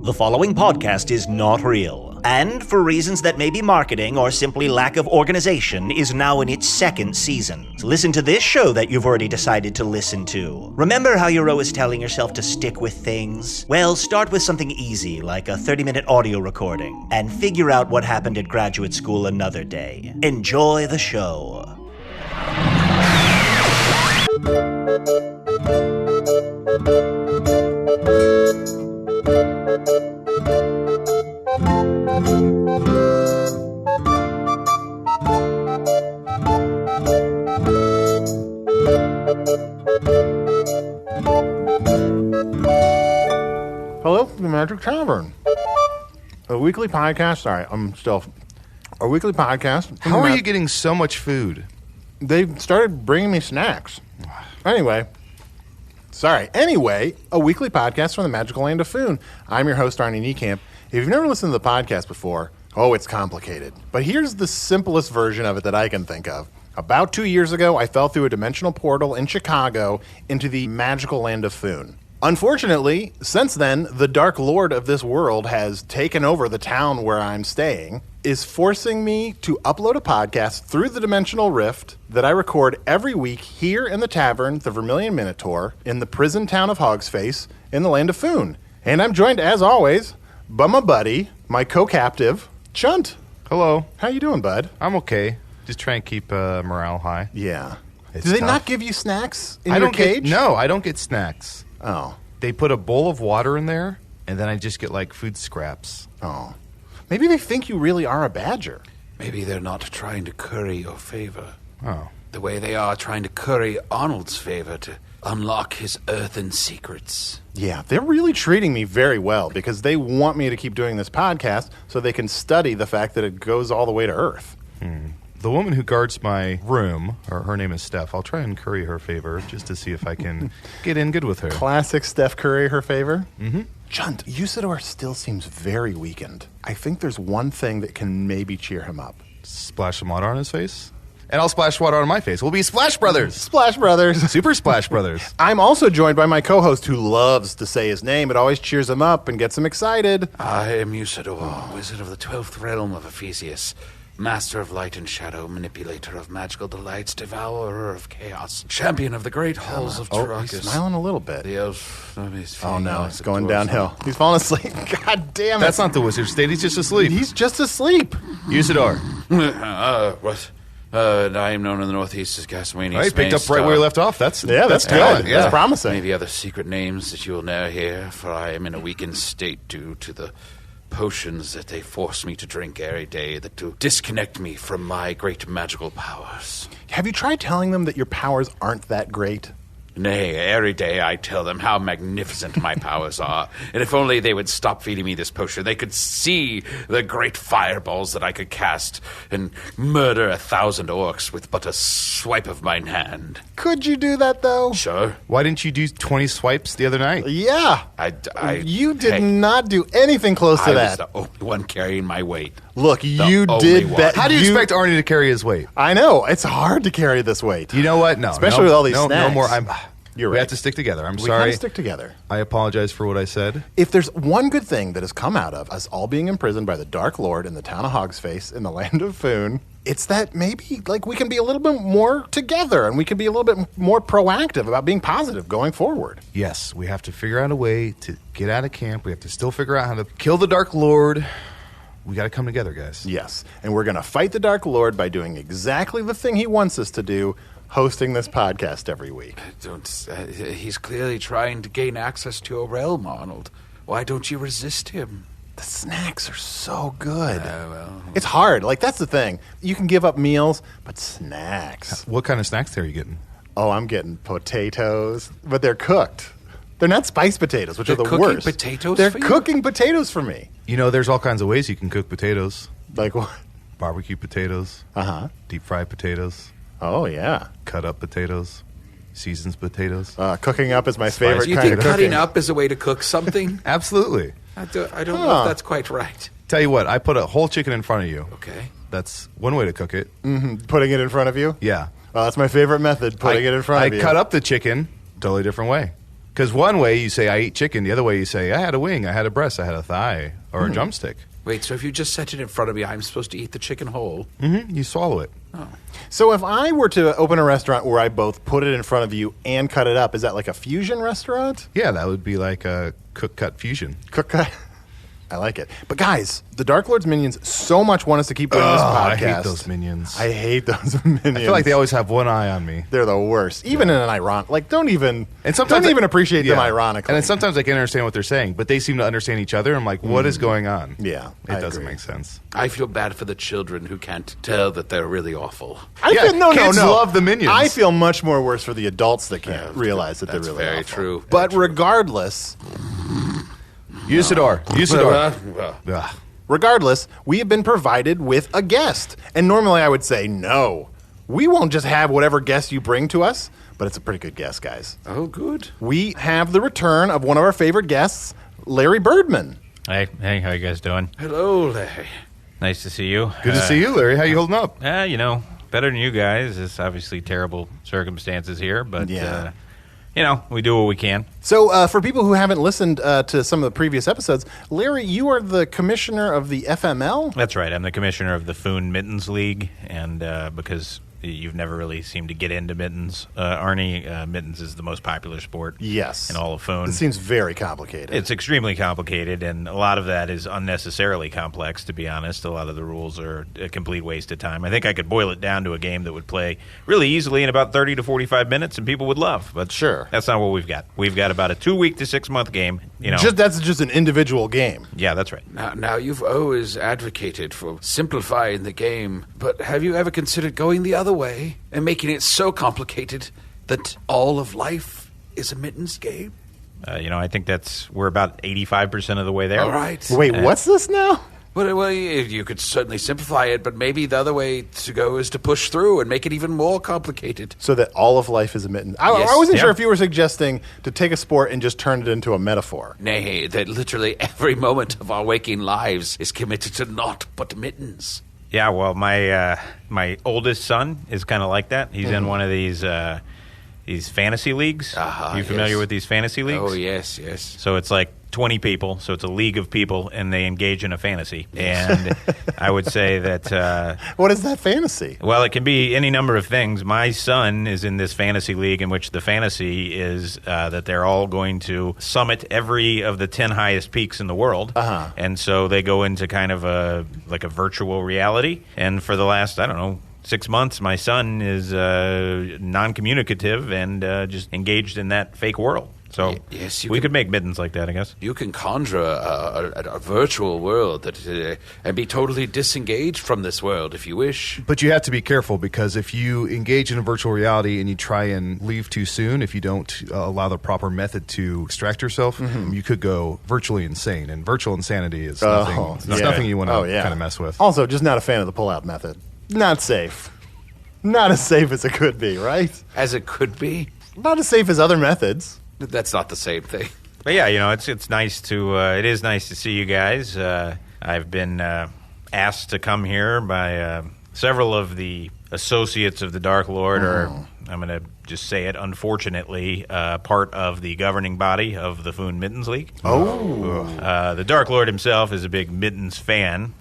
The following podcast is not real, and for reasons that may be marketing or simply lack of organization, is now in its second season. So listen to this show that you've already decided to listen to. Remember how you're always telling yourself to stick with things? Well, start with something easy, like a 30-minute audio recording, and figure out what happened at graduate school another day. Enjoy the show. Hello from the Magic Tavern, a weekly podcast. A weekly podcast. How are you getting so much food? They started bringing me snacks. Anyway, a weekly podcast from the magical land of Foon. I'm your host, Arnie Niekamp. If you've never listened to the podcast before, it's complicated. But here's the simplest version of it that I can think of. About 2 years ago, I fell through a dimensional portal in Chicago into the magical land of Foon. Unfortunately, since then, the Dark Lord of this world has taken over the town where I'm staying, is forcing me to upload a podcast through the Dimensional Rift that I record every week here in the Tavern, the Vermilion Minotaur, in the prison town of Hogsface, in the land of Foon. And I'm joined, as always, by my buddy, my co-captive, Chunt. Hello. How you doing, bud? I'm okay. Just trying to keep morale high. Yeah. It's Do they tough. not give you snacks in your cage? I don't get snacks. Oh. They put a bowl of water in there, and then I just get, food scraps. Oh. Maybe they think you really are a badger. Maybe they're not trying to curry your favor. Oh. The way they are trying to curry Arnold's favor to unlock his earthen secrets. Yeah, they're really treating me very well because they want me to keep doing this podcast so they can study the fact that it goes all the way to Earth. The woman who guards my room, her name is Steph, I'll try and curry her favor just to see if I can get in good with her. Classic Steph Curry, her favor. Mm-hmm. Chunt, Usidore still seems very weakened. I think there's one thing that can maybe cheer him up. Splash some water on his face? And I'll splash water on my face. We'll be Splash Brothers. Splash Brothers. Super Splash Brothers. I'm also joined by my co-host who loves to say his name. It always cheers him up and gets him excited. I am Usidore, wizard of the 12th realm of Ephesius, master of light and shadow, manipulator of magical delights, devourer of chaos, champion of the great halls of Tarakas. He's smiling a little bit. The elf. It's going downhill. He's falling asleep. God damn it. That's not the wizard state. He's just asleep. He's just asleep. Usidore. What? I am known in the Northeast as Gaswanius. He picked up right where he left off. That's good. talent. That's promising. Maybe other secret names that you will never hear, for I am in a weakened state due to the potions that they force me to drink every day that to disconnect me from my great magical powers. Have you tried telling them that your powers aren't that great? Nay, every day I tell them how magnificent my powers are, and if only they would stop feeding me this potion, they could see the great fireballs that I could cast and murder 1,000 orcs with but a swipe of mine hand. Could you do that, though? Sure. Why didn't you do 20 swipes the other night? Yeah. You did hey, not do anything close to I that. was the only one carrying my weight. Look, you only did one. bet. How do you expect Arnie to carry his weight? I know. It's hard to carry this weight. You know what? No. Especially with all these snacks. No more. You're We right. have to stick together. I'm We sorry. gotta stick together. I apologize for what I said. If there's one good thing that has come out of us all being imprisoned by the Dark Lord in the town of Hogsface in the land of Foon, it's that maybe we can be a little bit more together and we can be a little bit more proactive about being positive going forward. Yes, we have to figure out a way to get out of camp. We have to still figure out how to kill the Dark Lord. We got to come together, guys. Yes, and we're going to fight the Dark Lord by doing exactly the thing he wants us to do, hosting this podcast every week. He's clearly trying to gain access to your realm, Arnold. Why don't you resist him? The snacks are so good. Well. It's hard. That's the thing. You can give up meals, but snacks. What kind of snacks are you getting? Oh, I'm getting potatoes, but they're cooked. They're not spiced potatoes, which They're are the cooking worst. potatoes They're for you? cooking potatoes for me. You know, there's all kinds of ways you can cook potatoes. Like what? Barbecue potatoes. Uh-huh. Deep fried potatoes. Oh, yeah. Cut up potatoes. Seasons potatoes. Cooking up is my favorite Do you kind think of cutting cooking. up is a way to cook something? Absolutely. I don't know if that's quite right. Tell you what, I put a whole chicken in front of you. Okay. That's one way to cook it. Putting it in front of you? Yeah. That's my favorite method, putting it in front of you. I cut up the chicken, totally different way. Because one way you say, I eat chicken. The other way you say, I had a wing, I had a breast, I had a thigh, or a drumstick. Wait, so if you just set it in front of me, I'm supposed to eat the chicken whole? Mm-hmm. You swallow it. Oh. So if I were to open a restaurant where I both put it in front of you and cut it up, is that like a fusion restaurant? Yeah, that would be like a cook-cut fusion. Cook-cut? I like it. But guys, the Dark Lord's minions so much want us to keep doing this podcast. I hate those minions. I hate those minions. I feel like they always have one eye on me. They're the worst. Even in an ironic, like don't even appreciate them ironically. And then sometimes I can understand what they're saying, but they seem to understand each other. I'm like, what is going on? Yeah, it doesn't make sense. I feel bad for the children who can't tell that they're really awful. Kids love the minions. I feel much more worse for the adults that can't realize that they're really very awful. true. But regardless. Usidore. Regardless, we have been provided with a guest. And normally I would say, no, we won't just have whatever guest you bring to us, but it's a pretty good guest, guys. Oh, good. We have the return of one of our favorite guests, Larry Birdman. Hey, how you guys doing? Hello, Larry. Nice to see you. Good to see you, Larry. How you holding up? Better than you guys. It's obviously terrible circumstances here, but yeah. We do what we can. So for people who haven't listened to some of the previous episodes, Larry, you are the commissioner of the FML? That's right. I'm the commissioner of the Foon Mittens League, and because you've never really seemed to get into Mittens, Arnie, Mittens is the most popular sport in all of Foon. It seems very complicated. It's extremely complicated, and a lot of that is unnecessarily complex, to be honest. A lot of the rules are a complete waste of time. I think I could boil it down to a game that would play really easily in about 30 to 45 minutes, and people would love. But sure, that's not what we've got. We've got about a 2-week to 6-month game. That's just an individual game. Yeah, that's right. Now, you've always advocated for simplifying the game, but have you ever considered going the other way and making it so complicated that all of life is a Mittens game? I think we're about 85% of the way there. All right. Wait, what's this now? Well, you could certainly simplify it, but maybe the other way to go is to push through and make it even more complicated. So that all of life is a Mittens. I wasn't sure if you were suggesting to take a sport and just turn it into a metaphor. Nay, that literally every moment of our waking lives is committed to naught but Mittens. Yeah, well, my oldest son is kind of like that. He's in one of these fantasy leagues. Are you familiar with these fantasy leagues? Oh, yes. So it's like 20 people, so it's a league of people, and they engage in a fantasy. And I would say that... what is that fantasy? Well, it can be any number of things. My son is in this fantasy league in which the fantasy is that they're all going to summit every of the 10 highest peaks in the world. And so they go into kind of a virtual reality. And for the last, 6 months, my son is non-communicative and just engaged in that fake world. So we could make Mittens like that, I guess. You can conjure a virtual world and be totally disengaged from this world if you wish. But you have to be careful, because if you engage in a virtual reality and you try and leave too soon, if you don't allow the proper method to extract yourself, you could go virtually insane. And virtual insanity is nothing you want to kind of mess with. Also, just not a fan of the pull-out method. Not safe. Not as safe as it could be, right? As it could be? Not as safe as other methods. That's not the same thing. But yeah, it's nice to it is nice to see you guys. I've been asked to come here by several of the associates of the Dark Lord, or I'm going to just say it, unfortunately, part of the governing body of the Foon Mittens League. The Dark Lord himself is a big Mittens fan.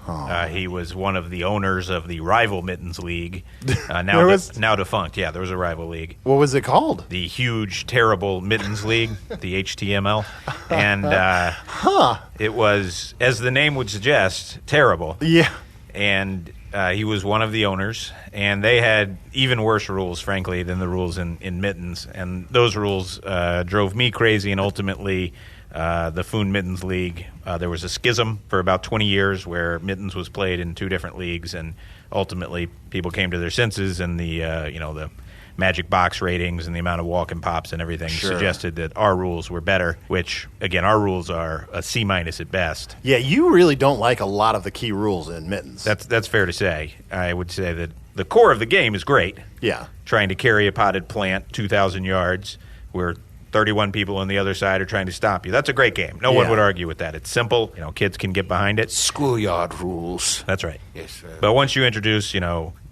He was one of the owners of the rival Mittens League, now defunct. Yeah, there was a rival league. What was it called? The huge, terrible Mittens League, the HTML. And it was, as the name would suggest, terrible. Yeah. And he was one of the owners, and they had even worse rules, frankly, than the rules in Mittens. And those rules drove me crazy, and ultimately the Foon Mittens League, there was a schism for about 20 years where Mittens was played in 2 different leagues, and ultimately people came to their senses, and the magic box ratings and the amount of walk and pops and everything suggested that our rules were better, which, again, our rules are a C- at best. Yeah, you really don't like a lot of the key rules in Mittens. That's fair to say. I would say that the core of the game is great. Yeah. Trying to carry a potted plant 2,000 yards where 31 people on the other side are trying to stop you. That's a great game. No one would argue with that. It's simple. Kids can get behind it. Schoolyard rules. That's right. Yes. But once you introduce,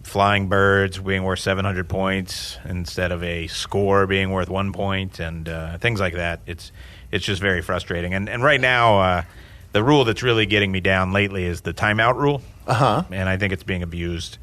flying birds being worth 700 points instead of a score being worth 1 point, and things like that. It's just very frustrating. And right now, the rule that's really getting me down lately is the timeout rule. And I think it's being abused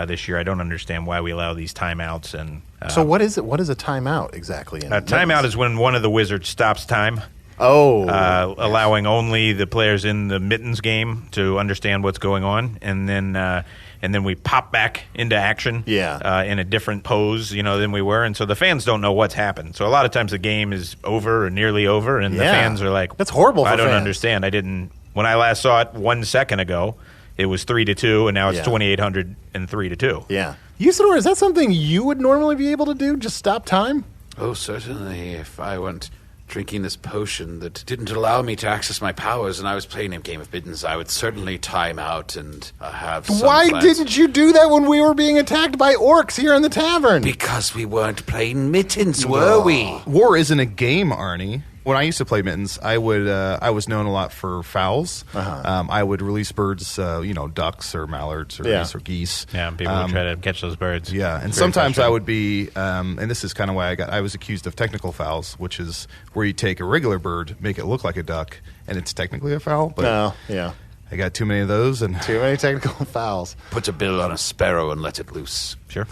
this year. I don't understand why we allow these timeouts. And so what is it? What is a timeout exactly? A timeout is when one of the wizards stops time. Allowing only the players in the Mittens game to understand what's going on, and then we pop back into action in a different pose, than we were, and so the fans don't know what's happened. So a lot of times the game is over or nearly over, and the fans are like, "That's horrible." I don't fans. understand. When I last saw it 1 second ago, it was 3-2, and now it's 2,800 and 3-2. Yeah, Usidore, is that something you would normally be able to do? Just stop time? Oh, certainly. If I weren't drinking this potion that didn't allow me to access my powers and I was playing a game of Mittens, I would certainly time out and have some Why plans. didn't you do that when we were being attacked by orcs here in the tavern? Because we weren't playing Mittens, were we? War isn't a game, Arnie. When I used to play Mittens, I was known a lot for fouls. I would release birds, ducks or mallards or geese. Yeah, people would try to catch those birds. Yeah, and sometimes I would be, and this is kind of why I was accused of technical fouls, which is where you take a regular bird, make it look like a duck, and it's technically a foul. But I got too many of those, and too many technical fouls. Put a bill on a sparrow and let it loose. Sure.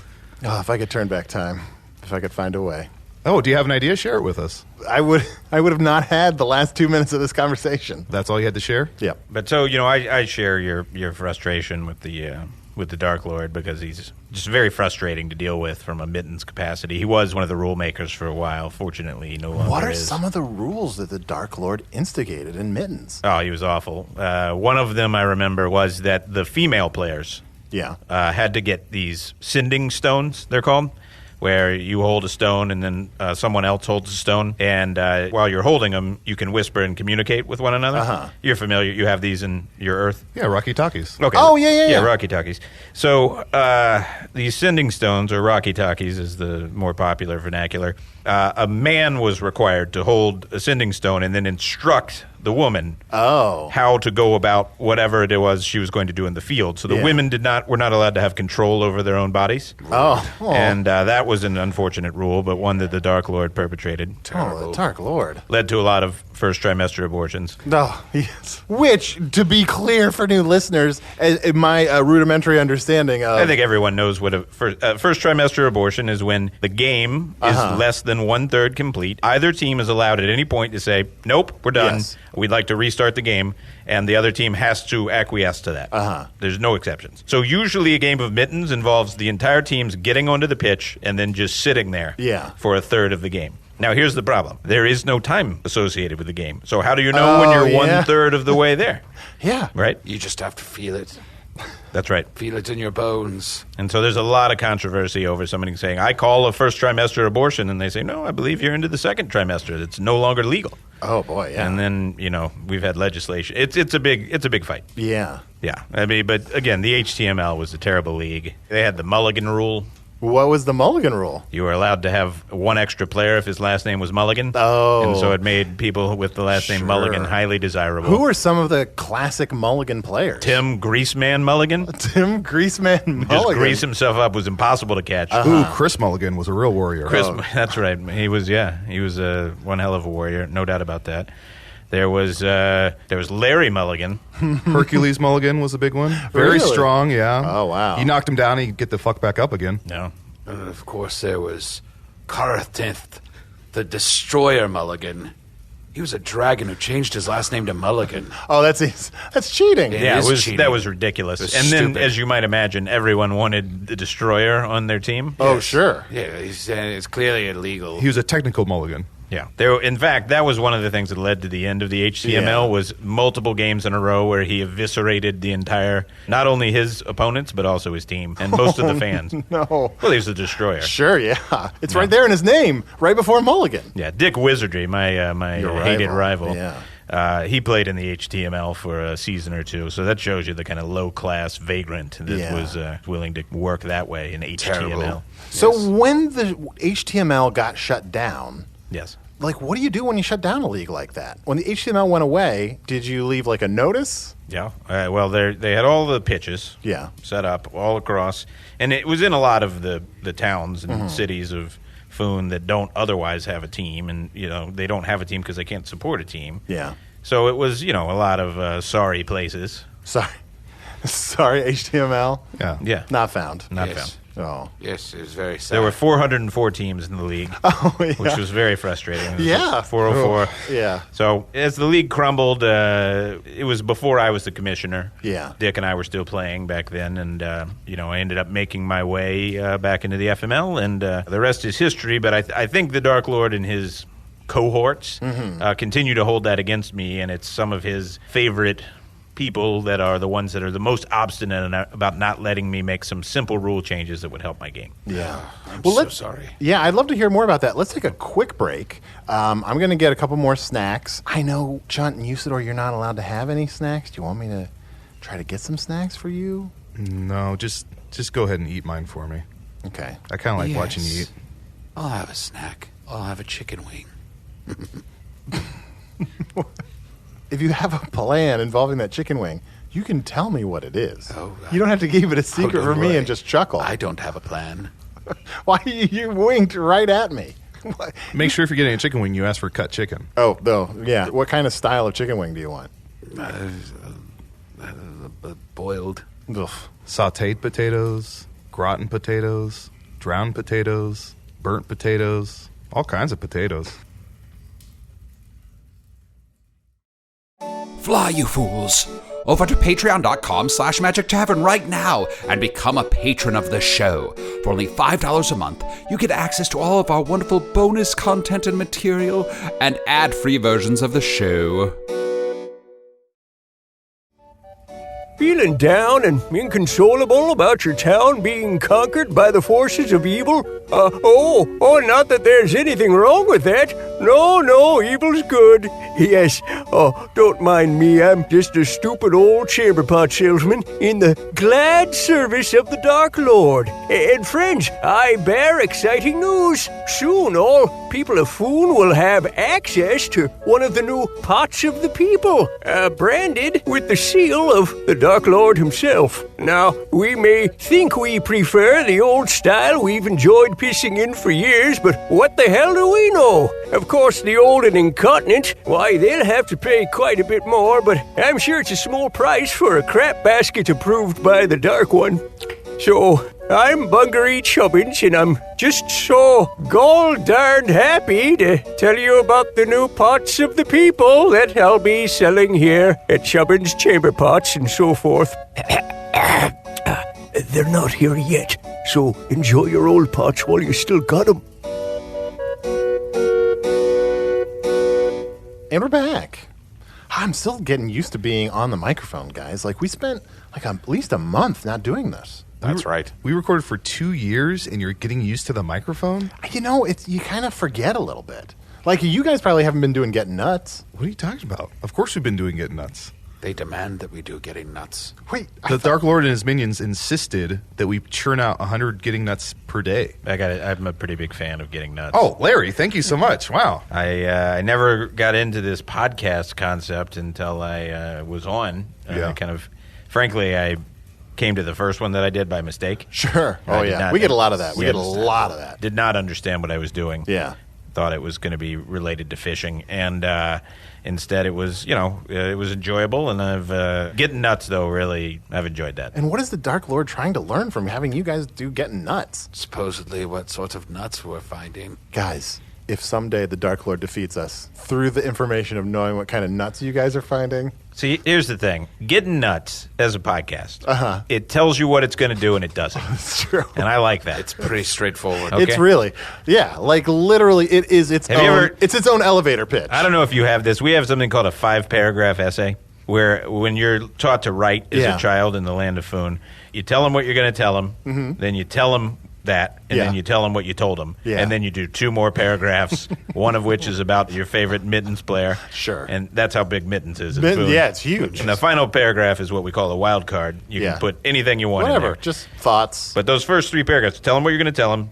Oh, if I could turn back time, if I could find a way. Oh, do you have an idea? Share it with us. I would have not had the last 2 minutes of this conversation. That's all you had to share? Yeah. But so, I share your frustration with the Dark Lord, because he's just very frustrating to deal with from a Mittens capacity. He was one of the rule makers for a while. Fortunately, he no longer is. What are some of the rules that the Dark Lord instigated in Mittens? Oh, he was awful. One of them I remember was that the female players had to get these sending stones, they're called, where you hold a stone and then someone else holds a stone, and while you're holding them, you can whisper and communicate with one another. You're familiar. You have these in your Earth? Yeah, Rocky Talkies. Okay. Oh, yeah. Yeah, Rocky Talkies. So these sending stones, or Rocky Talkies is the more popular vernacular, a man was required to hold a sending stone and then instruct the woman how to go about whatever it was she was going to do in the field. So the women were not allowed to have control over their own bodies. And that was an unfortunate rule, but one that the Dark Lord perpetrated. Oh, the Dark Lord. Led to a lot of first trimester abortions. Oh, yes. Which, to be clear for new listeners, in my rudimentary understanding of... I think everyone knows what a first trimester abortion is, when the game is less than 1/3 complete. Either team is allowed at any point to say, nope, we're done. Yes. We'd like to restart the game, and the other team has to acquiesce to that. There's no exceptions. So usually a game of Mittens involves the entire teams getting onto the pitch and then just sitting there for a third of the game. Now, here's the problem. There is no time associated with the game. So how do you know when you're 1/3 of the way there? Right? You just have to feel it. That's right. Feel it in your bones. And so there's a lot of controversy over somebody saying, I call a first trimester abortion, and they say, no, I believe you're into the second trimester. It's no longer legal. Oh, boy, yeah. And then, we've had legislation. It's a big fight. Yeah. Yeah. I mean, but again, the HTML was a terrible league. They had the Mulligan rule. What was the Mulligan rule? You were allowed to have one extra player if his last name was Mulligan. Oh. And so it made people with the last name Mulligan highly desirable. Who are some of the classic Mulligan players? Tim Greaseman Mulligan. Tim Greaseman Mulligan. Just grease himself up was impossible to catch. Ooh, Chris Mulligan was a real warrior. That's right. He was one hell of a warrior, no doubt about that. There was Larry Mulligan. Hercules Mulligan was a big one. Very Really? strong, yeah. Oh, wow. You knocked him down, he'd get the fuck back up again. No. And of course, there was Karathith, the Destroyer Mulligan. He was a dragon who changed his last name to Mulligan. Oh, that's cheating. It is cheating. That was ridiculous. It was and then, stupid. as you might imagine, everyone wanted the Destroyer on their team. Oh, sure. Yeah, it's clearly illegal. He was a technical Mulligan. Yeah. In fact, that was one of the things that led to the end of the HTML was multiple games in a row where he eviscerated the entire, not only his opponents, but also his team and most of the fans. No. Well, he was the Destroyer. Sure, yeah. It's right there in his name, right before Mulligan. Yeah, Dick Wizardry, my hated rival. Yeah. He played in the HTML for a season or two, so that shows you the kind of low-class vagrant that was willing to work that way in HTML. Terrible. So when the HTML got shut down, Yes. like, what do you do when you shut down a league like that? When the HTML went away, did you leave like a notice? Yeah. Well, they had all the pitches set up all across. And it was in a lot of the towns and cities of Foon that don't otherwise have a team. And, they don't have a team because they can't support a team. Yeah. So it was, a lot of sorry places. Sorry, HTML? Yeah. Not found. Not found. Oh. Yes, it was very sad. There were 404 teams in the league, which was very frustrating. Yeah. 404. Yeah. So as the league crumbled, it was before I was the commissioner. Yeah. Dick and I were still playing back then, and, I ended up making my way back into the FML, and the rest is history, but I think the Dark Lord and his cohorts continue to hold that against me, and it's some of his favorite people that are the ones that are the most obstinate about not letting me make some simple rule changes that would help my game. Yeah. I'm so sorry. Yeah, I'd love to hear more about that. Let's take a quick break. I'm going to get a couple more snacks. I know, Chunt and Usidore, you're not allowed to have any snacks. Do you want me to try to get some snacks for you? No, just go ahead and eat mine for me. Okay. I kind of like watching you eat. I'll have a snack. I'll have a chicken wing. If you have a plan involving that chicken wing, you can tell me what it is. Oh, you don't have to keep it a secret don't from me worry. and just chuckle. I don't have a plan. Why you winked right at me? Make sure if you're getting a chicken wing, you ask for cut chicken. Oh, no, yeah. What kind of style of chicken wing do you want? Boiled. Ugh. Sautéed potatoes, gratin potatoes, drowned potatoes, burnt potatoes, all kinds of potatoes. Fly, you fools! Over to patreon.com/Magic Tavern right now and become a patron of the show. For only $5 a month, you get access to all of our wonderful bonus content and material and ad-free versions of the show. Feeling down and inconsolable about your town being conquered by the forces of evil? Not that there's anything wrong with that. No, evil's good. Yes, don't mind me. I'm just a stupid old chamber pot salesman in the glad service of the Dark Lord. And friends, I bear exciting news. Soon all people of Foon will have access to one of the new pots of the people, branded with the seal of the Dark Lord himself. Now, we may think we prefer the old style we've enjoyed pissing in for years, but what the hell do we know? Of course, the old and incontinent, why, they'll have to pay quite a bit more, but I'm sure it's a small price for a crap basket approved by the Dark One. So, I'm Bungaree Chubbins, and I'm just so gall-darned happy to tell you about the new pots of the people that I'll be selling here at Chubbins Chamber Pots and so forth. They're not here yet, so enjoy your old pots while you still got them. And we're back. I'm still getting used to being on the microphone, guys. Like, we spent at least a month not doing this. That's right. We recorded for 2 years, and you're getting used to the microphone? You kind of forget a little bit. Like, you guys probably haven't been doing Getting Nuts. What are you talking about? Of course we've been doing Getting Nuts. They demand that we do Getting Nuts. Wait, The Dark Lord and his minions insisted that we churn out 100 Getting Nuts per day. I'm a pretty big fan of Getting Nuts. Oh, Larry, thank you so much. Wow. I never got into this podcast concept until I was on. Frankly, I came to the first one that I did by mistake. Sure. Oh, yeah. We get a lot of that. We get a lot of that. Did not understand what I was doing. Yeah. Thought it was going to be related to fishing. And instead it was, it was enjoyable. And I've Getting Nuts, though, really, I've enjoyed that. And what is the Dark Lord trying to learn from having you guys do Getting Nuts? Supposedly what sorts of nuts we're finding. Guys, if someday the Dark Lord defeats us through the information of knowing what kind of nuts you guys are finding. See, here's the thing. Getting Nuts as a podcast, it tells you what it's going to do and it doesn't. That's true. And I like that. It's pretty straightforward. Okay. It's really, like literally it is its own, it's its own elevator pitch. I don't know if you have this. We have something called a 5-paragraph essay where when you're taught to write as a child in the land of Foon, you tell them what you're going to tell them, then you tell them that, and then you tell them what you told them, and then you do 2 more paragraphs, one of which is about your favorite Mittens player. Sure. And that's how big Mittens is. Foon. Yeah, it's huge. And the final paragraph is what we call a wild card. You can put anything you want in Whatever, there. just thoughts. But those first 3 paragraphs, tell them what you're going to tell them,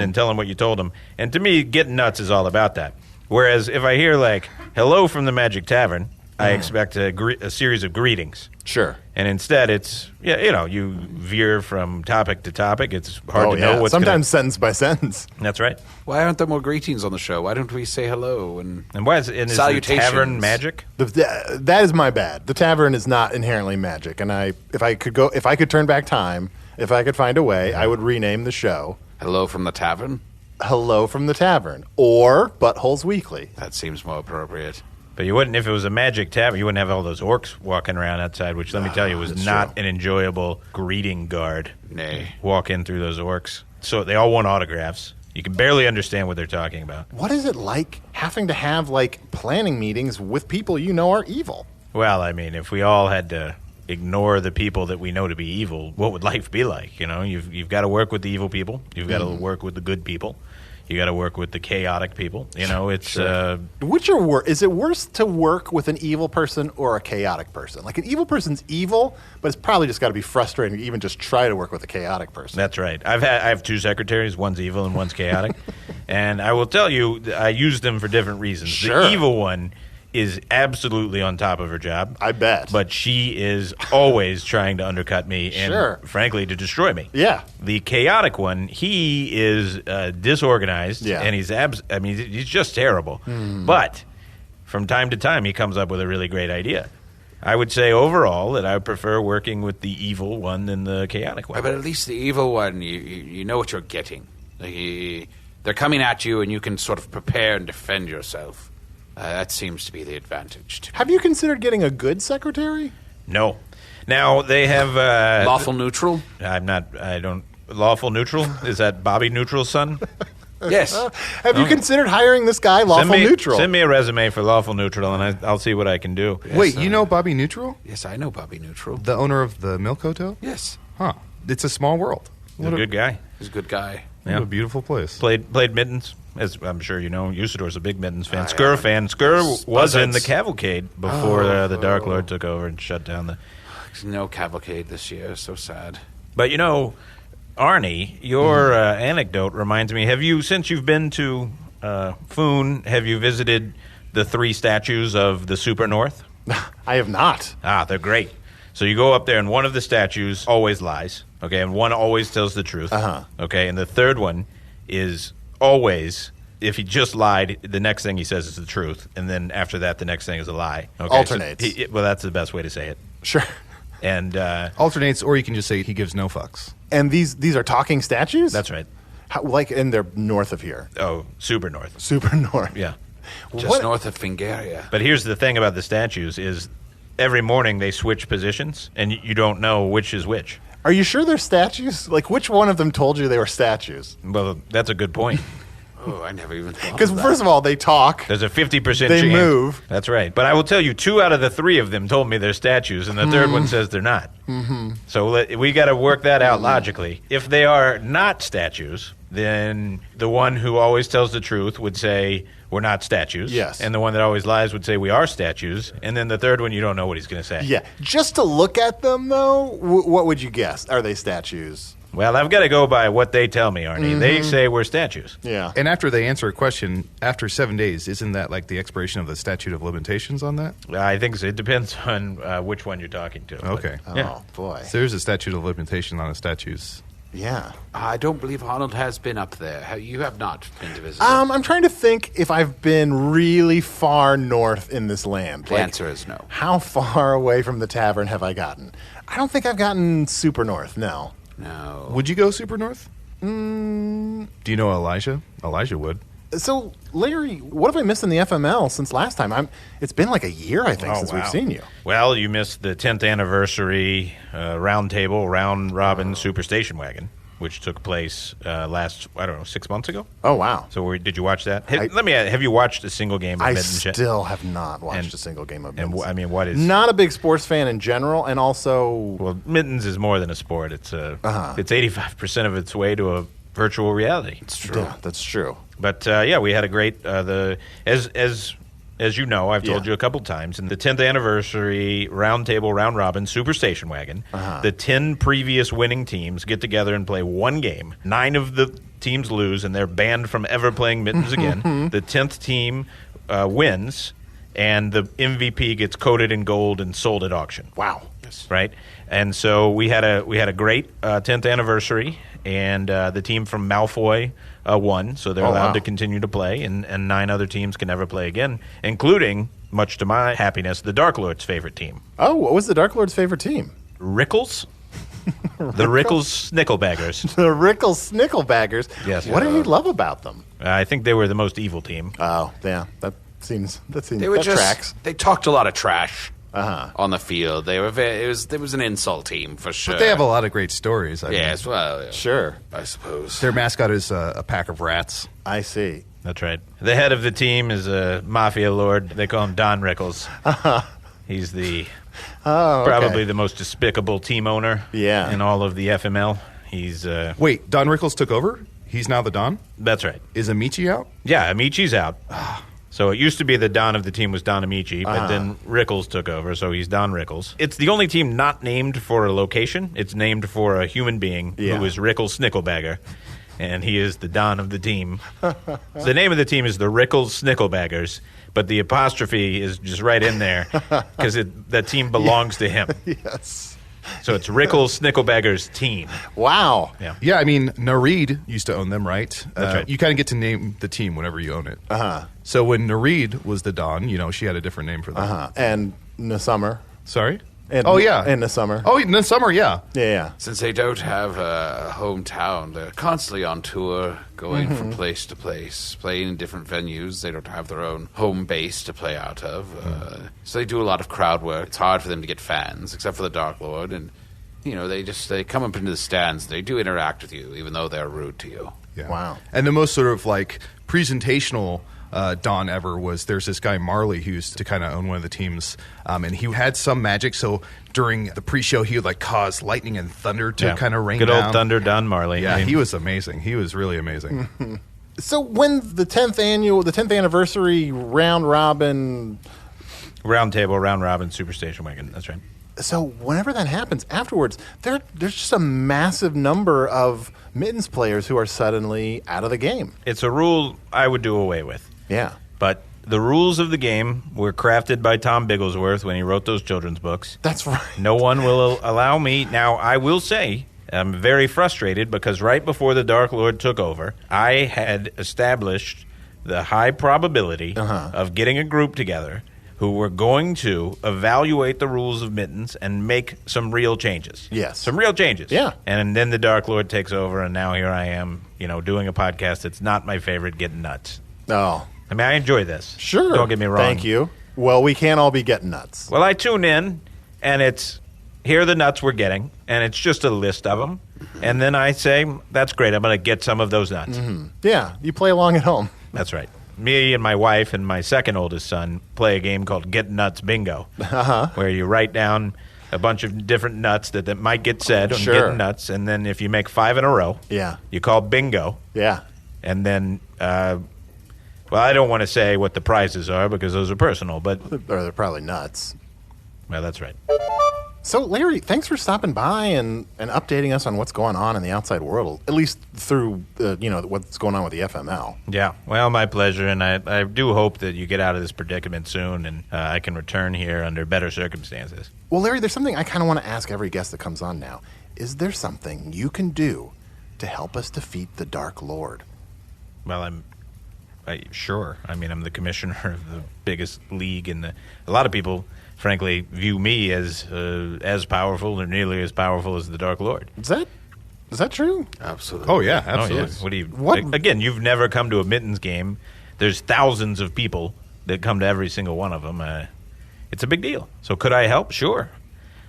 and tell them what you told them. And to me, Getting Nuts is all about that. Whereas if I hear, like, hello from the Magic Tavern, I expect a series of greetings. Sure. And instead, it's, you veer from topic to topic. It's hard to know what's sometimes sentence by sentence. That's right. Why aren't there more greetings on the show? Why don't we say hello and why is the tavern magic? That is my bad. The tavern is not inherently magic. And if I could turn back time, if I could find a way, I would rename the show Hello from the Tavern? Hello from the Tavern, or Buttholes Weekly. That seems more appropriate. But you wouldn't, if it was a magic tavern, you wouldn't have all those orcs walking around outside, which, let me tell you, was not an enjoyable greeting guard. Nay. Walk in through those orcs. So they all want autographs. You can barely understand what they're talking about. What is it like having to have, like, planning meetings with people you know are evil? Well, I mean, if we all had to ignore the people that we know to be evil, what would life be like? You've got to work with the evil people. You've got to work with the good people. You got to work with the chaotic people. It's Which are worse? Is it worse to work with an evil person or a chaotic person? Like, an evil person's evil, but it's probably just got to be frustrating to even just try to work with a chaotic person. That's right. I have two secretaries. One's evil and one's chaotic. And I will tell you, I use them for different reasons. Sure. The evil one is absolutely on top of her job. I bet. But she is always trying to undercut me and, frankly, to destroy me. Yeah. The chaotic one, he is disorganized, and he's just terrible. But from time to time, he comes up with a really great idea. I would say overall that I would prefer working with the evil one than the chaotic one. But at least the evil one, you know what you're getting. They're coming at you, and you can sort of prepare and defend yourself. That seems to be the advantage. Have you considered getting a good secretary? No. Now, they have... lawful neutral? I don't... Lawful neutral? Is that Bobby Neutral's son? Yes. Have you considered hiring this guy, Lawful Neutral? Send me a resume for Lawful Neutral, and I'll see what I can do. Yes, wait, you know Bobby Neutral? Yes, I know Bobby Neutral. The owner of the Milk Hotel? Yes. Huh. It's a small world. He's a good guy. He's a good guy. Yeah. What a beautiful place. Played Mittens, as I'm sure you know. Usidore's a big Mittens fan. Skur fan. Skur was in the Cavalcade before the Dark Lord took over and shut down the... No Cavalcade this year. So sad. But, Arnie, your anecdote reminds me, since you've been to Foon, have you visited the 3 statues of the Super North? I have not. They're great. So you go up there, and one of the statues always lies, okay, and one always tells the truth, okay, and the third one is always, if he just lied, the next thing he says is the truth, and then after that, the next thing is a lie. Okay? Alternates. So well, that's the best way to say it. Sure. And alternates, or you can just say he gives no fucks. And these are talking statues? That's right. And they're north of here. Oh, super north. Super north. Yeah. Just north of Fingaria. But here's the thing about the statues is every morning they switch positions, and you don't know which is which. Are you sure they're statues? Like, which one of them told you they were statues? Well, that's a good point. Oh, I never even thought of that. Because, first of all, they talk. There's a 50% chance. They move. That's right. But I will tell you, 2 out of the 3 of them told me they're statues, and the third one says they're not. So we got to work that out logically. If they are not statues, then the one who always tells the truth would say, we're not statues. Yes. And the one that always lies would say, we are statues. And then the third one, you don't know what he's going to say. Yeah. Just to look at them, though, what would you guess? Are they statues? Well, I've got to go by what they tell me, Arnie. They say we're statues. Yeah. And after they answer a question, after 7 days, isn't that like the expiration of the statute of limitations on that? I think so. It depends on which one you're talking to. Okay. But, yeah. Oh, boy. So there's a statute of limitation on the statues. Yeah. I don't believe Arnold has been up there. You have not been to visit. I'm trying to think if I've been really far north in this land. The answer is no. How far away from the tavern have I gotten? I don't think I've gotten super north, no. No. Would you go super north? Do you know Elijah? Elijah would. So, Larry, what have I missed in the FML since last time? It's been like a year, I think, since we've seen you. Well, you missed the 10th anniversary round robin super station wagon, which took place last, 6 months ago. Oh, wow. So did you watch that? Let me ask, have you watched a single game of Mittens? I still have not watched a single game of Mittens. And what is... Not a big sports fan in general, and also... Well, Mittens is more than a sport. It's 85% of its way to a virtual reality. It's true. Yeah, that's true. But we had a great as as you know, I've told you a couple times, in the 10th anniversary round table, round robin, Super Station Wagon, the 10 previous winning teams get together and play one game. 9 of the teams lose, and they're banned from ever playing Mittens again. The 10th team wins, and the MVP gets coated in gold and sold at auction. Wow. Right? And so we had a great 10th anniversary, and the team from Malfoy won, so they're allowed to continue to play, and 9 other teams can never play again, including, much to my happiness, the Dark Lord's favorite team. Oh, what was the Dark Lord's favorite team? Rickles? The Rickles Snicklebaggers. The Rickles Snicklebaggers? Yes. What did he love about them? I think they were the most evil team. Oh, yeah. That seems They were that tracks. They talked a lot of trash on the field. They were it was an insult team for sure. But they have a lot of great stories. I mean. Yes, well, yeah, Sure. I suppose. Their mascot is a pack of rats. I see. That's right. The head of the team is a mafia lord. They call him Don Rickles. He's the probably the most despicable team owner in all of the FML. He's Wait, Don Rickles took over? He's now the Don? That's right. Is Amici out? Yeah, Amici's out. So it used to be the Don of the team was Don Amici, but then Rickles took over, so he's Don Rickles. It's the only team not named for a location. It's named for a human being who is Rickles Snickelbagger, and he is the Don of the team. So the name of the team is the Rickles Snickelbaggers, but the apostrophe is just right in there because that team belongs to him. Yes. So it's Rickles Snickelbagger's team. Wow. Yeah, I mean, Nareed used to own them, right? That's right. You kind of get to name the team whenever you own it. So when Nareed was the Don, she had a different name for them. And in the summer. Sorry? And, yeah. In the summer. Oh, in the summer, yeah. Yeah. Since they don't have a hometown, they're constantly on tour, going from place to place, playing in different venues. They don't have their own home base to play out of. So they do a lot of crowd work. It's hard for them to get fans, except for the Dark Lord. And, they come up into the stands. They do interact with you, even though they're rude to you. Yeah. Wow. And the most sort of presentational Don ever was there's this guy Marley who used to kind of own one of the teams, and he had some magic. So during the pre-show, he would cause lightning and thunder to kind of rain down. Good old Thunder Don Marley. Yeah, he was amazing. He was really amazing. So when the 10th anniversary round robin Super Station Wagon. That's right. So whenever that happens, afterwards, there's just a massive number of Mittens players who are suddenly out of the game. It's a rule I would do away with. Yeah. But the rules of the game were crafted by Tom Bigglesworth when he wrote those children's books. That's right. No one will allow me. Now, I will say I'm very frustrated because right before the Dark Lord took over, I had established the high probability of getting a group together who were going to evaluate the rules of Mittens and make some real changes. Yes. Some real changes. Yeah. And then the Dark Lord takes over, and now here I am, doing a podcast that's not my favorite, getting nuts. Oh. I mean, I enjoy this. Sure. Don't get me wrong. Thank you. Well, we can't all be getting nuts. Well, I tune in, and here are the nuts we're getting, and it's just a list of them. And then I say, that's great, I'm going to get some of those nuts. Yeah, you play along at home. That's right. Me and my wife and my second oldest son play a game called Get Nuts Bingo, where you write down a bunch of different nuts that might get said on Getting Nuts, and then if you make 5 in a row, you call bingo. Yeah. And then, well, I don't want to say what the prizes are because those are personal, but... Or they're probably nuts. Well, that's right. So, Larry, thanks for stopping by and updating us on what's going on in the outside world, at least through, what's going on with the FML. Yeah, well, my pleasure, and I do hope that you get out of this predicament soon and I can return here under better circumstances. Well, Larry, there's something I kind of want to ask every guest that comes on now. Is there something you can do to help us defeat the Dark Lord? Well, sure. I mean, I'm the commissioner of the biggest league a lot of people... frankly, view me as powerful or nearly as powerful as the Dark Lord. Is that true? Absolutely. Oh, yeah, absolutely. Oh, yeah. Again, you've never come to a Mittens game. There's thousands of people that come to every single one of them. It's a big deal. So could I help? Sure.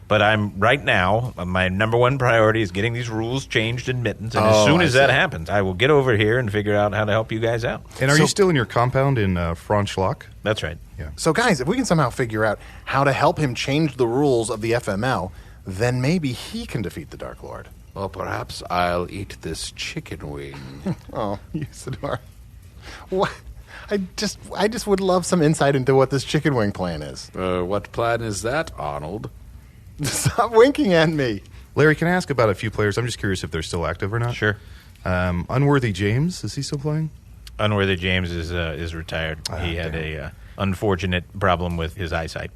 But right now, my number one priority is getting these rules changed in Mittens. And as soon as that happens, I will get over here and figure out how to help you guys out. And are you still in your compound in Franschlock? That's right. Yeah. So, guys, if we can somehow figure out how to help him change the rules of the FML, then maybe he can defeat the Dark Lord. Well, perhaps I'll eat this chicken wing. Oh, Usidore. What? I just would love some insight into what this chicken wing plan is. What plan is that, Arnold? Stop winking at me. Larry, can I ask about a few players? I'm just curious if they're still active or not. Sure. Unworthy James, is he still playing? Unworthy James is retired. He had a unfortunate problem with his eyesight.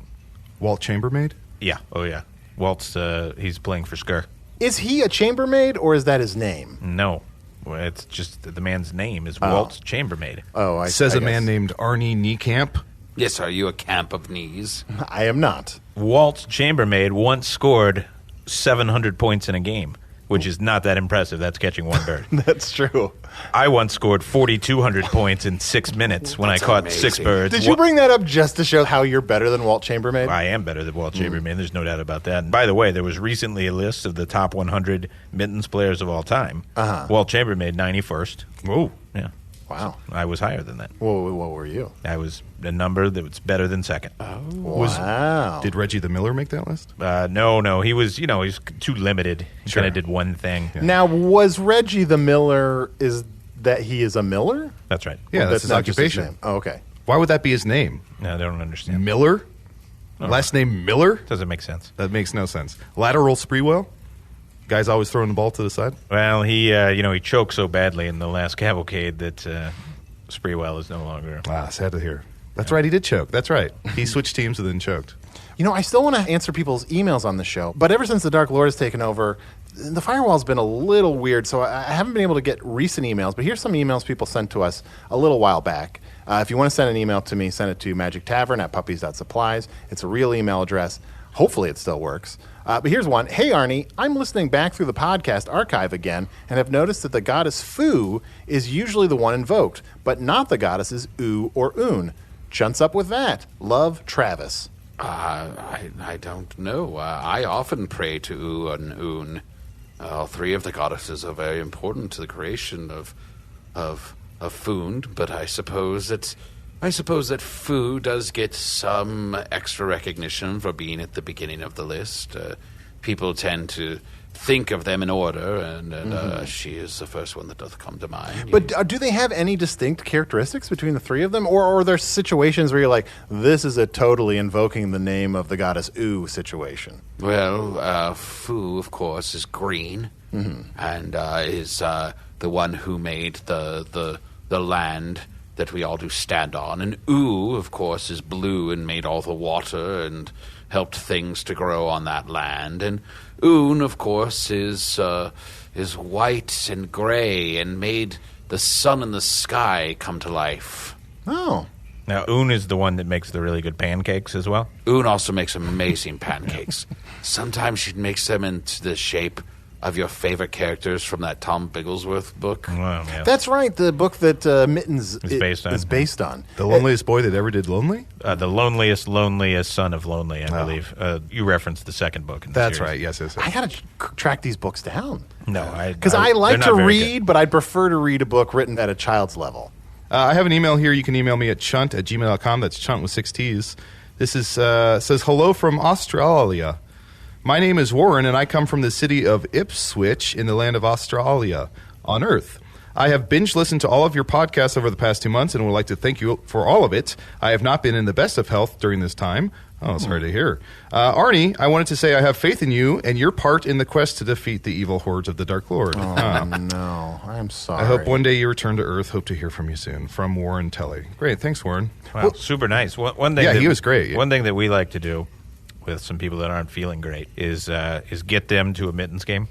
Walt Chambermaid? Yeah. Oh, yeah. Walt's, he's playing for Skur. Is he a chambermaid, or is that his name? No. Well, it's just the man's name is Walt Chambermaid. Oh, Says I a man guess. named Arnie Niekamp. Yes, are you a camp of knees? I am not. Walt Chambermaid once scored 700 points in a game, which is not that impressive. That's catching one bird. That's true. I once scored 4,200 points in 6 minutes when I caught amazing. 6 birds. Did you bring that up just to show how you're better than Walt Chambermaid? I am better than Walt Chambermaid. There's no doubt about that. And by the way, there was recently a list of the top 100 Mittens players of all time. Walt Chambermaid, 91st. Whoa. Yeah. Wow. I was higher than that. Whoa, what were you? I was a number that was better than second. Wow. Did Reggie the Miller make that list? No. He was, he's too limited. He kind of did one thing. Now, was Reggie the Miller, is that he is a miller? That's right. Yeah, that's his not just occupation. name. Oh, okay. Why would that be his name? No, I don't understand. Miller? Last name Miller? Doesn't make sense. That makes no sense. Lateral Spreewell? Guy's always throwing the ball to the side? Well, he he choked so badly in the last cavalcade that Spreewell is no longer. Sad to hear. That's right, he did choke. That's right. He switched teams and then choked. I still want to answer people's emails on the show, but ever since the Dark Lord has taken over, the firewall's been a little weird, so I haven't been able to get recent emails, but here's some emails people sent to us a little while back. If you want to send an email to me, send it to magictavern@puppies.supplies. It's a real email address. Hopefully it still works. But here's one. Hey, Arnie, I'm listening back through the podcast archive again and have noticed that the goddess Fu is usually the one invoked, but not the goddesses U or Un. Chunt's up with that. Love, Travis. I don't know. I often pray to U and Un. All three of the goddesses are very important to the creation of food, but I suppose that Fu does get some extra recognition for being at the beginning of the list. People tend to think of them in order, and she is the first one that does come to mind. But do they have any distinct characteristics between the three of them? Or are there situations where you're like, this is a totally invoking the name of the goddess U situation? Well, Fu, of course, is green, and is the one who made the land that we all do stand on. And U, of course, is blue and made all the water and helped things to grow on that land. And Un, of course, is white and gray and made the sun and the sky come to life. Oh. Now, Un is the one that makes the really good pancakes as well. Un also makes amazing pancakes. Sometimes she makes them into the shape of your favorite characters from that Tom Bigglesworth book. Wow, yeah. That's right, the book that Mittens is based on. The loneliest boy that ever did lonely? The loneliest son of lonely, I believe. You referenced the second book in the That's series. right, yes. I got to track these books down. No, Because I like to read, but I'd prefer to read a book written at a child's level. I have an email here. You can email me at chunt@gmail.com. That's chunt with 6 T's. This is says, hello from Australia. My name is Warren, and I come from the city of Ipswich in the land of Australia on Earth. I have binge-listened to all of your podcasts over the past 2 months and would like to thank you for all of it. I have not been in the best of health during this time. Oh, sorry to hear. Arnie, I wanted to say I have faith in you and your part in the quest to defeat the evil hordes of the Dark Lord. Oh, no. I'm sorry. I hope one day you return to Earth. Hope to hear from you soon. From Warren Telly. Great. Thanks, Warren. Wow, super nice. One thing he was great. Yeah. One thing that we like to do with some people that aren't feeling great is get them to a Mittens game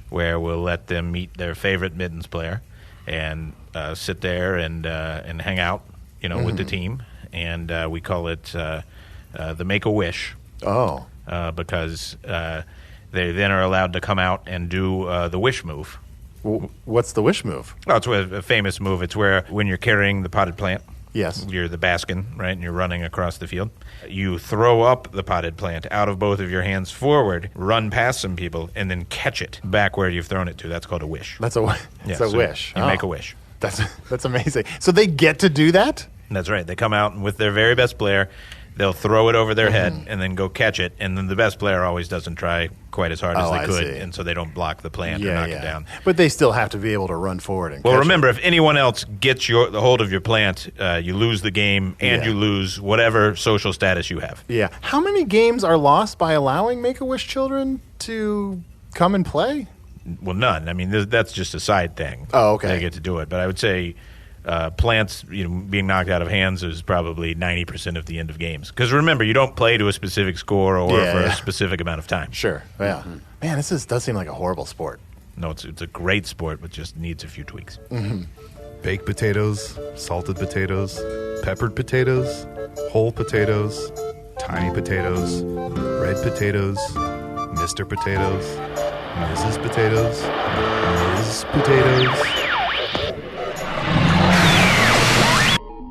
where we'll let them meet their favorite Mittens player and sit there and hang out, with the team. And we call it the Make-A-Wish. Oh. Because they then are allowed to come out and do the wish move. What's the wish move? Oh, it's a famous move. It's where when you're carrying the potted plant, yes, you're the baskin, right, and you're running across the field. You throw up the potted plant out of both of your hands forward, run past some people, and then catch it back where you've thrown it to. That's called a wish. That's a wish. You make a wish. That's amazing. So they get to do that? That's right. They come out and with their very best player, they'll throw it over their head and then go catch it, and then the best player always doesn't try quite as hard as they could, and so they don't block the plant or knock it down. But they still have to be able to run forward and Well, catch remember, it. if anyone else gets the hold of your plant, you lose the game, and you lose whatever social status you have. Yeah. How many games are lost by allowing Make-A-Wish children to come and play? Well, none. I mean, that's just a side thing. Oh, okay. They get to do it. But I would say plants being knocked out of hands is probably 90% of the end of games. Because remember, you don't play to a specific score or for a specific amount of time. Sure. Yeah. Man, this does seem like a horrible sport. No, it's a great sport, but just needs a few tweaks. Baked potatoes, salted potatoes, peppered potatoes, whole potatoes, tiny potatoes, red potatoes, Mr. Potatoes, Mrs. Potatoes, Ms. Potatoes.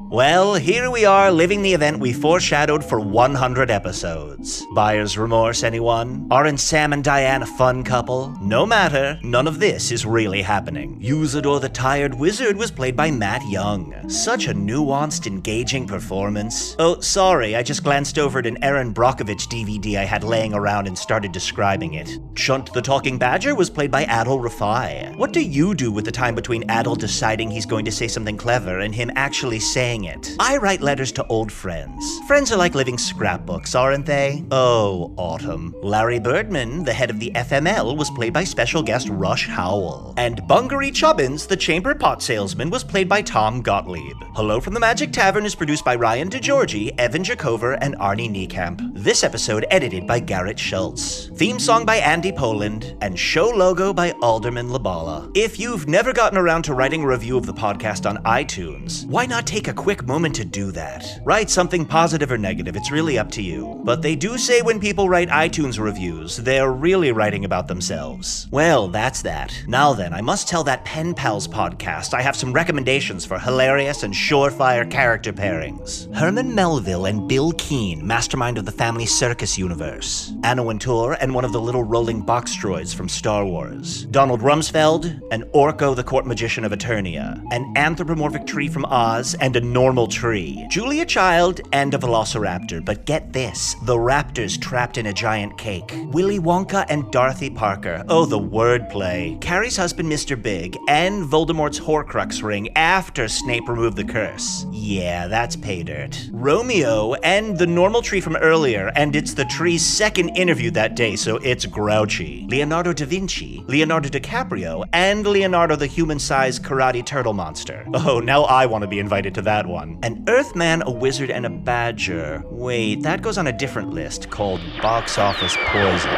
Well, here we are living the event we foreshadowed for 100 episodes. Buyer's remorse, anyone? Aren't Sam and Diane a fun couple? No matter, none of this is really happening. Usidore the Tired Wizard was played by Matt Young. Such a nuanced, engaging performance. Oh, sorry, I just glanced over at an Aaron Brockovich DVD I had laying around and started describing it. Chunt the Talking Badger was played by Adal Rifai. What do you do with the time between Adal deciding he's going to say something clever and him actually saying it? I write letters to old friends. Friends are like living scrapbooks, aren't they? Oh, autumn. Larry Birdman, the head of the FML, was played by special guest Rush Howell. And Bungaree Chubbins, the chamber pot salesman, was played by Tom Gottleib. Hello from the Magic Tavern is produced by Ryan DiGiorgi, Evan Jacover, and Arnie Niekamp. This episode edited by Garrett Schultz. Theme song by Andy Poland, and show logo by Alderman Labala. If you've never gotten around to writing a review of the podcast on iTunes, why not take a quick moment to do that? Write something positive or negative, it's really up to you. But they do say when people write iTunes reviews, they're really writing about themselves. Well, that's that. Now then, I must tell that Pen Pals podcast I have some recommendations for hilarious and surefire character pairings. Herman Melville and Bill Keane, mastermind of the Family Circus universe. Anna Wintour and one of the little rolling box droids from Star Wars. Donald Rumsfeld and Orko the court magician of Eternia. An anthropomorphic tree from Oz and a normal tree. Julia Child and a velociraptor, but get this, the raptors trapped in a giant cake. Willy Wonka and Dorothy Parker. Oh, the wordplay. Carrie's husband, Mr. Big, and Voldemort's Horcrux ring after Snape removed the curse. Yeah, that's pay dirt. Romeo and the normal tree from earlier, and it's the tree's second interview that day, so it's grouchy. Leonardo da Vinci, Leonardo DiCaprio, and Leonardo the human-sized karate turtle monster. Oh, now I want to be invited to that one. An Earthman, a wizard, and a badger. Wait, that goes on a different list called Box Office Poison.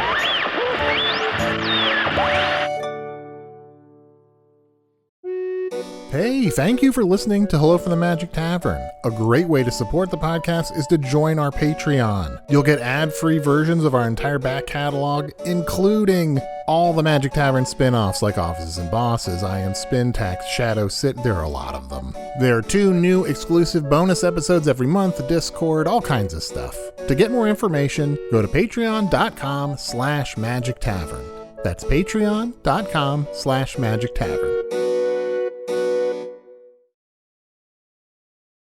Hey, thank you for listening to Hello from the Magic Tavern. A great way to support the podcast is to join our Patreon. You'll get ad-free versions of our entire back catalog, including all the Magic Tavern spin-offs like Offices and Bosses, I Am Spin Tax, Shadow Sit. There are a lot of them. There are 2 new exclusive bonus episodes every month, Discord, all kinds of stuff. To get more information, go to patreon.com/Magic Tavern. That's patreon.com/Magic Tavern.